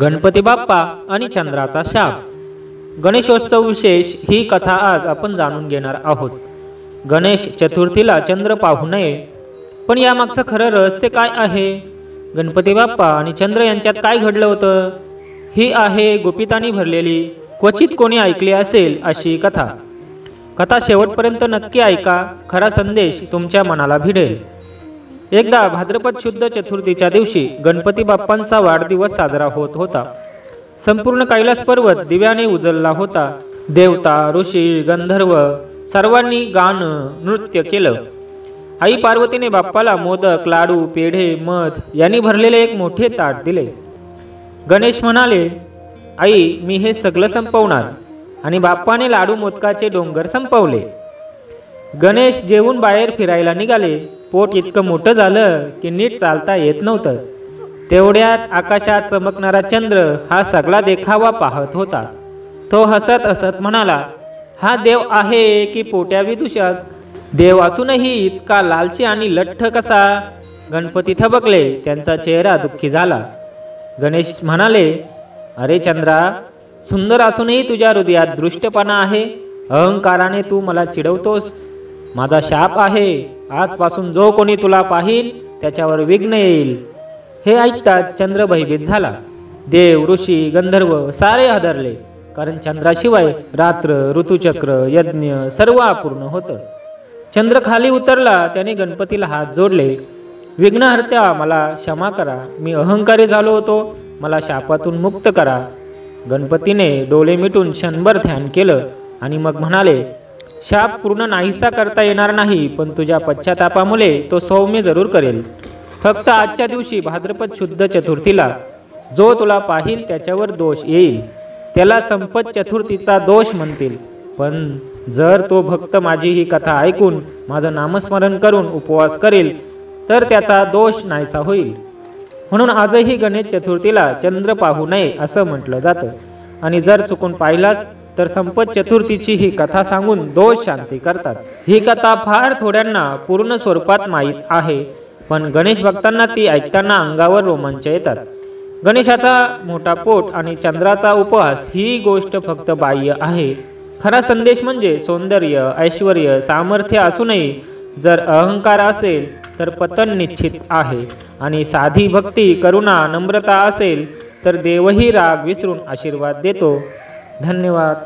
गणपती बाप्पा आणि चंद्राचा शाप. गणेशोत्सव विशेष ही कथा आज आपण जाणून घेणार आहोत. गणेश चतुर्थीला चंद्र पाहू नये, पण यामागचं खरं रहस्य काय आहे? गणपती बाप्पा आणि चंद्र यांच्यात काय घडलं होतं? ही आहे गुपितांनी भरलेली, क्वचित कोणी ऐकली असेल अशी कथा. कथा शेवटपर्यंत नक्की ऐका, खरा संदेश तुमच्या मनाला भिडेल. एकदा भाद्रपद शुद्ध चतुर्थीच्या दिवशी गणपती बाप्पांचा वाढदिवस साजरा होत होता. संपूर्ण कैलास पर्वत दिव्याने उजळला होता. देवता, ऋषी, गंधर्व सर्वांनी गाणं नृत्य केलं. आई पार्वतीने बाप्पाला मोदक, लाडू, पेढे, मध यांनी भरलेले एक मोठे ताट दिले. गणेश म्हणाले, आई मी हे सगळं संपवणार. आणि बाप्पाने लाडू मोदकाचे डोंगर संपवले. गणेश जेवून बाहेर फिरायला निघाले. पोट इतकं मोठं झालं की नीट चालता येत नव्हतं. तेवढ्यात आकाशात चमकणारा चंद्र हा सगळा देखावा पाहत होता. तो हसत हसत म्हणाला, हा देव आहे की पोट्या विदूषक? देव असूनही इतका लालची आणि लठ्ठ कसा? गणपती थबकले. त्यांचा चेहरा दुःखी झाला. गणेश म्हणाले, अरे चंद्रा, सुंदर असूनही तुझ्या हृदयात दृष्टपणा आहे. अहंकाराने तू मला चिडवतोस. माझा शाप आहे. आजपासून जो कोणी तुला पाहिल त्याच्यावर विघ्न येईल. हे ऐकताच चंद्र भयभीत झाला. देव, ऋषी, गंधर्व सारे हादरले, कारण चंद्राशिवाय रात्र, ऋतुचक्र, यज्ञ सर्व अपूर्ण होतं. चंद्र खाली उतरला. त्याने गणपतीला हात जोडले. विघ्नहर्त्या, मला क्षमा करा. मी अहंकारी झालो होतो. मला शापातून मुक्त करा. गणपतीने डोळे मिटून क्षणभर ध्यान केलं आणि मग म्हणाले, शाप पूर्ण नाहीसा करता येणार नाही, पण तुझ्या पश्चातापामुळे तो सौम्य जरूर करेल. फक्त आजच्या दिवशी भाद्रपद शुद्ध चतुर्थीला जो तुला पाहिल त्याच्यावर दोष येईल. त्याला संपत चतुर्थीचा दोष म्हणतील. पण जर तो भक्त माझी ही कथा ऐकून माझं नामस्मरण करून उपवास करेल तर त्याचा दोष नाहीसा होईल. म्हणून आजही गणेश चतुर्थीला चंद्र पाहू नये असं म्हटलं जातं. आणि जर चुकून पाहिलाच तर संपत चतुर्थीची ही कथा सांगून दोष शांती करतात. ही कथा फार थोड्यांना पूर्ण स्वरूपात माहीत आहे, पण गणेश भक्तांना ती ऐकताना अंगावर रोमांच येतात. गणेशाचा मोठा पोट आणि चंद्राचा उपवास ही गोष्ट फक्त बाह्य आहे. खरा संदेश म्हणजे सौंदर्य, ऐश्वर्य, सामर्थ्य असूनही जर अहंकार असेल तर पतन निश्चित आहे. आणि साधी भक्ती, करुणा, नम्रता असेल तर देवही राग विसरून आशीर्वाद देतो. धन्यवाद.